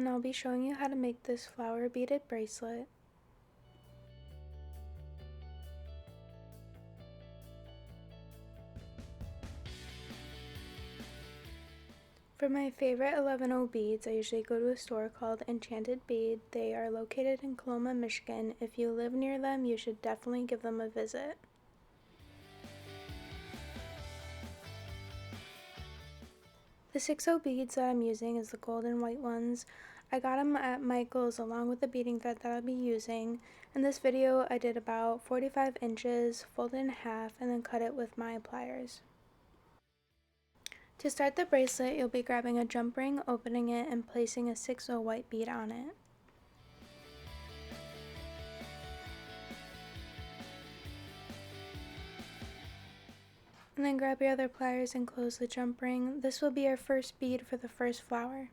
and I'll be showing you how to make this flower beaded bracelet. For my favorite 11O beads, I usually go to a store called Enchanted Bead. They are located in Coloma, Michigan. If you live near them, you should definitely give them a visit. The 6O beads that I'm using is the gold and white ones. I got them at Micheals along with the beading thread that I'll be using. In this video, I did about 45 inches, folded in half, and then cut it with my pliers. To start the bracelet, you'll be grabbing a jump ring, opening it, and placing a 6O white bead on it. And then grab your other pliers and close the jump ring. This will be your first bead for the first flower.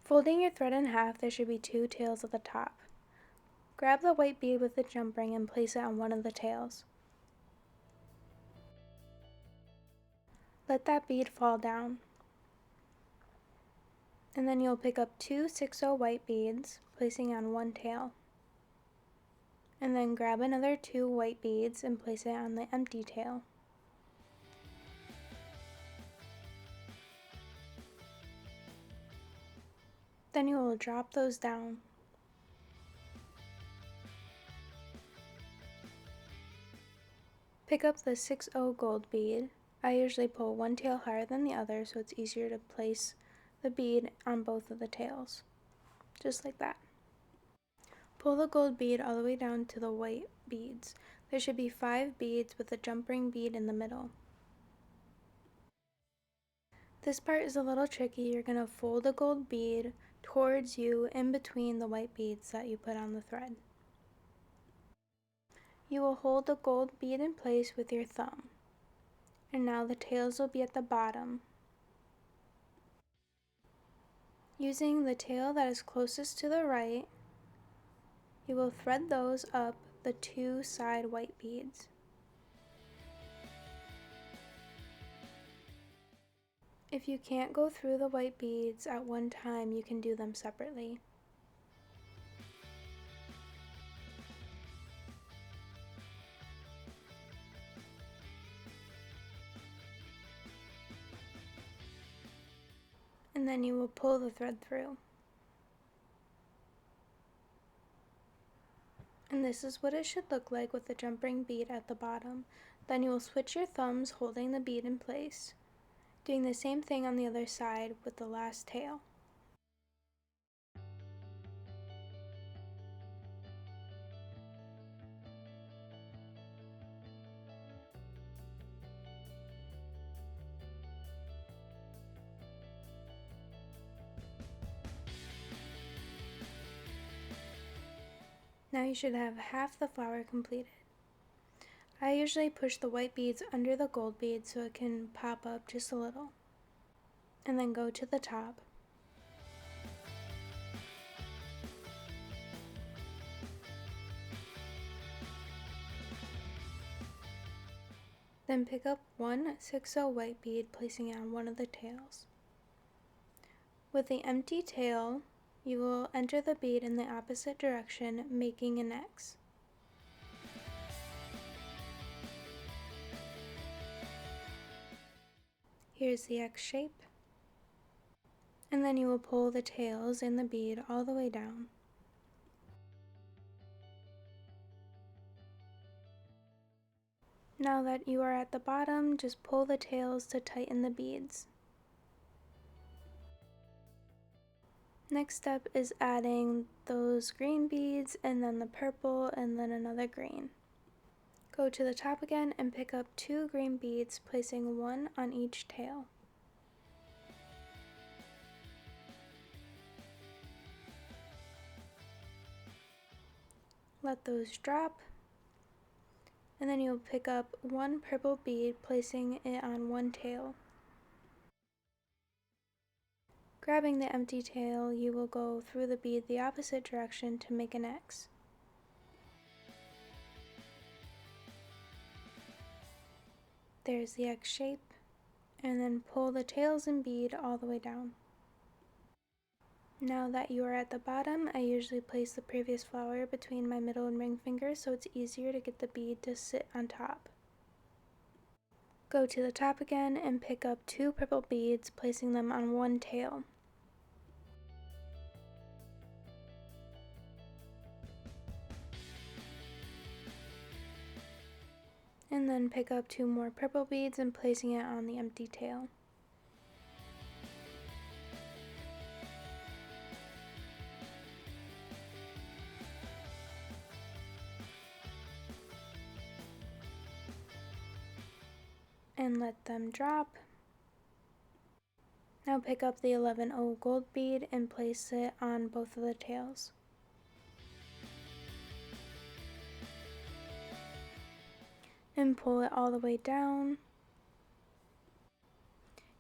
Folding your thread in half, there should be 2 tails at the top. Grab the white bead with the jump ring and place it on one of the tails. Let that bead fall down. And then you'll pick up 2 6O white beads, placing on one tail. And then grab another 2 white beads and place it on the empty tail. Then you will drop those down. Pick up the 6O gold bead. I usually pull one tail higher than the other so it's easier to place the bead on both of the tails. Just like that. Pull the gold bead all the way down to the white beads. There should be 5 beads with a jump ring bead in the middle. This part is a little tricky. You're going to fold the gold bead towards you in between the white beads that you put on the thread. You will hold the gold bead in place with your thumb. And now the tails will be at the bottom. Using the tail that is closest to the right, you will thread those up the 2 side white beads. If you can't go through the white beads at one time, you can do them separately. And then you will pull the thread through. And this is what it should look like with the jump ring bead at the bottom. Then you will switch your thumbs holding the bead in place, doing the same thing on the other side with the last tail. Now you should have half the flower completed. I usually push the white beads under the gold bead so it can pop up just a little. And then go to the top. Then pick up one 6O white bead, placing it on one of the tails. With the empty tail, you will enter the bead in the opposite direction, making an X. Here's the X shape. And then you will pull the tails in the bead all the way down. Now that you are at the bottom, just pull the tails to tighten the beads. Next step is adding those green beads and then the purple and then another green. Go to the top again and pick up 2 green beads, placing one on each tail. Let those drop, and then you'll pick up one purple bead, placing it on one tail. Grabbing the empty tail, you will go through the bead the opposite direction to make an X. There's the X shape, and then pull the tails and bead all the way down. Now that you are at the bottom, I usually place the previous flower between my middle and ring finger so it's easier to get the bead to sit on top. Go to the top again and pick up 2 purple beads, placing them on one tail. And then pick up 2 more purple beads and placing it on the empty tail. And let them drop. Now pick up the 11O gold bead and place it on both of the tails. And pull it all the way down.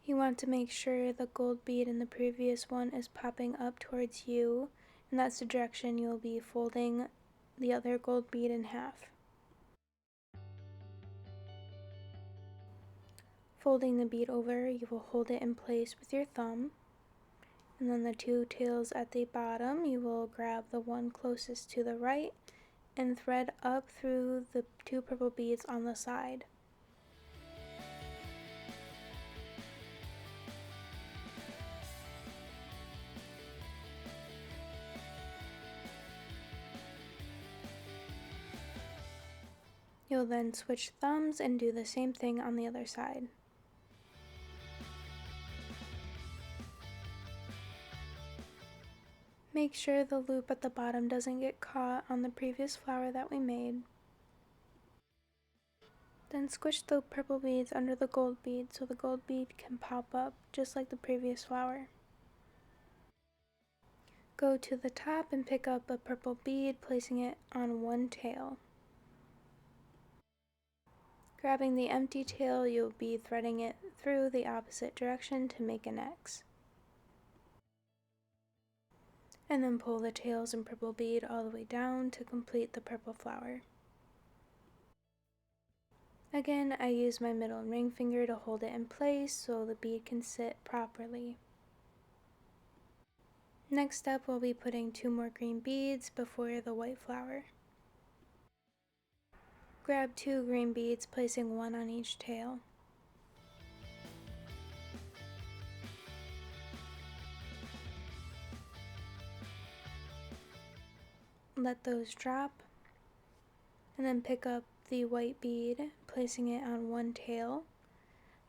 You want to make sure the gold bead in the previous one is popping up towards you, and that's the direction you'll be folding the other gold bead in half. Folding the bead over, you will hold it in place with your thumb, and then the 2 tails at the bottom, you will grab the one closest to the right and thread up through the 2 purple beads on the side. You'll then switch thumbs and do the same thing on the other side. Make sure the loop at the bottom doesn't get caught on the previous flower that we made. Then squish the purple beads under the gold bead so the gold bead can pop up just like the previous flower. Go to the top and pick up a purple bead, placing it on one tail. Grabbing the empty tail, you'll be threading it through the opposite direction to make an X. And then pull the tails and purple bead all the way down to complete the purple flower. Again, I use my middle and ring finger to hold it in place so the bead can sit properly. Next up, we'll be putting 2 more green beads before the white flower. Grab 2 green beads, placing one on each tail. Let those drop, and then pick up the white bead, placing it on one tail,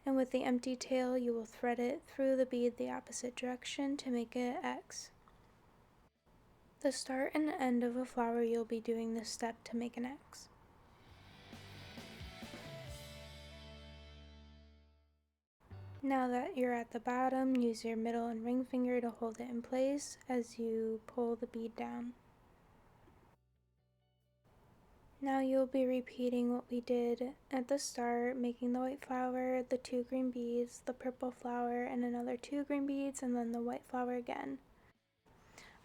and with the empty tail you will thread it through the bead the opposite direction to make an X. The start and end of a flower, you'll be doing this step to make an X. Now that you're at the bottom, use your middle and ring finger to hold it in place as you pull the bead down. Now you'll be repeating what we did at the start, making the white flower, the 2 green beads, the purple flower, and another 2 green beads, and then the white flower again.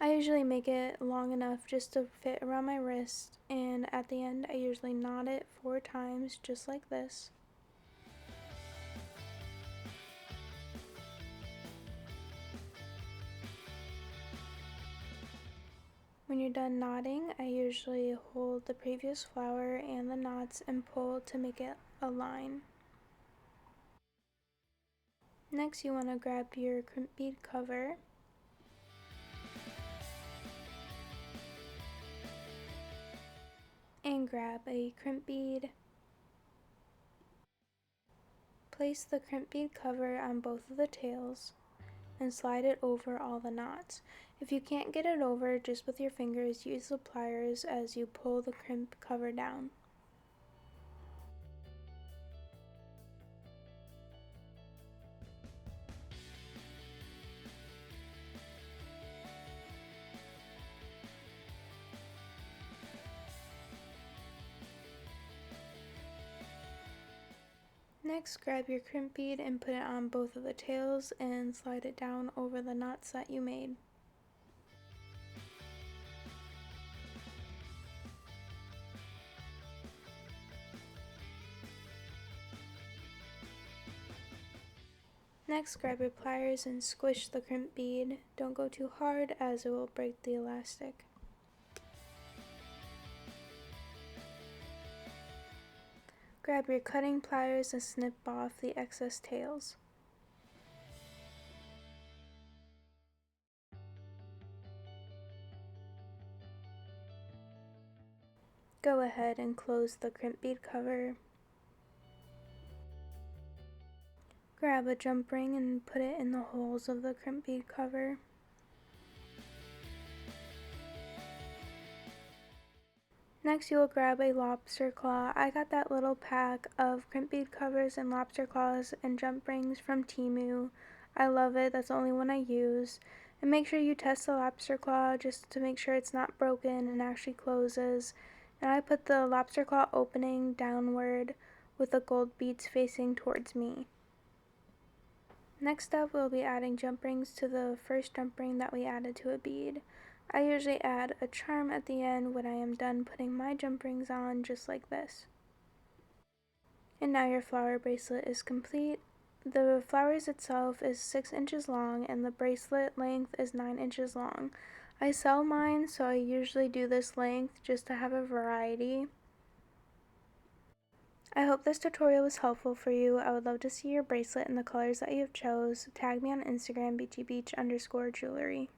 I usually make it long enough just to fit around my wrist, and at the end I usually knot it 4 times just like this. When you're done knotting, I usually hold the previous flower and the knots and pull to make it a line. Next, you want to grab your crimp bead cover and grab a crimp bead. Place the crimp bead cover on both of the tails and slide it over all the knots. If you can't get it over just with your fingers, use the pliers as you pull the crimp cover down. Next, grab your crimp bead and put it on both of the tails and slide it down over the knots that you made. Next, grab your pliers and squish the crimp bead. Don't go too hard as it will break the elastic. Grab your cutting pliers and snip off the excess tails. Go ahead and close the crimp bead cover. Grab a jump ring and put it in the holes of the crimp bead cover. Next, you will grab a lobster claw. I got that little pack of crimp bead covers and lobster claws and jump rings from Temu. I love it. That's the only one I use. And make sure you test the lobster claw just to make sure it's not broken and actually closes. And I put the lobster claw opening downward with the gold beads facing towards me. Next up, we'll be adding jump rings to the first jump ring that we added to a bead. I usually add a charm at the end when I am done putting my jump rings on, just like this. And now your flower bracelet is complete. The flowers itself is 6 inches long and the bracelet length is 9 inches long. I sell mine, so I usually do this length just to have a variety. I hope this tutorial was helpful for you. I would love to see your bracelet in the colors that you have chose. Tag me on Instagram, beachybeach_jewelry.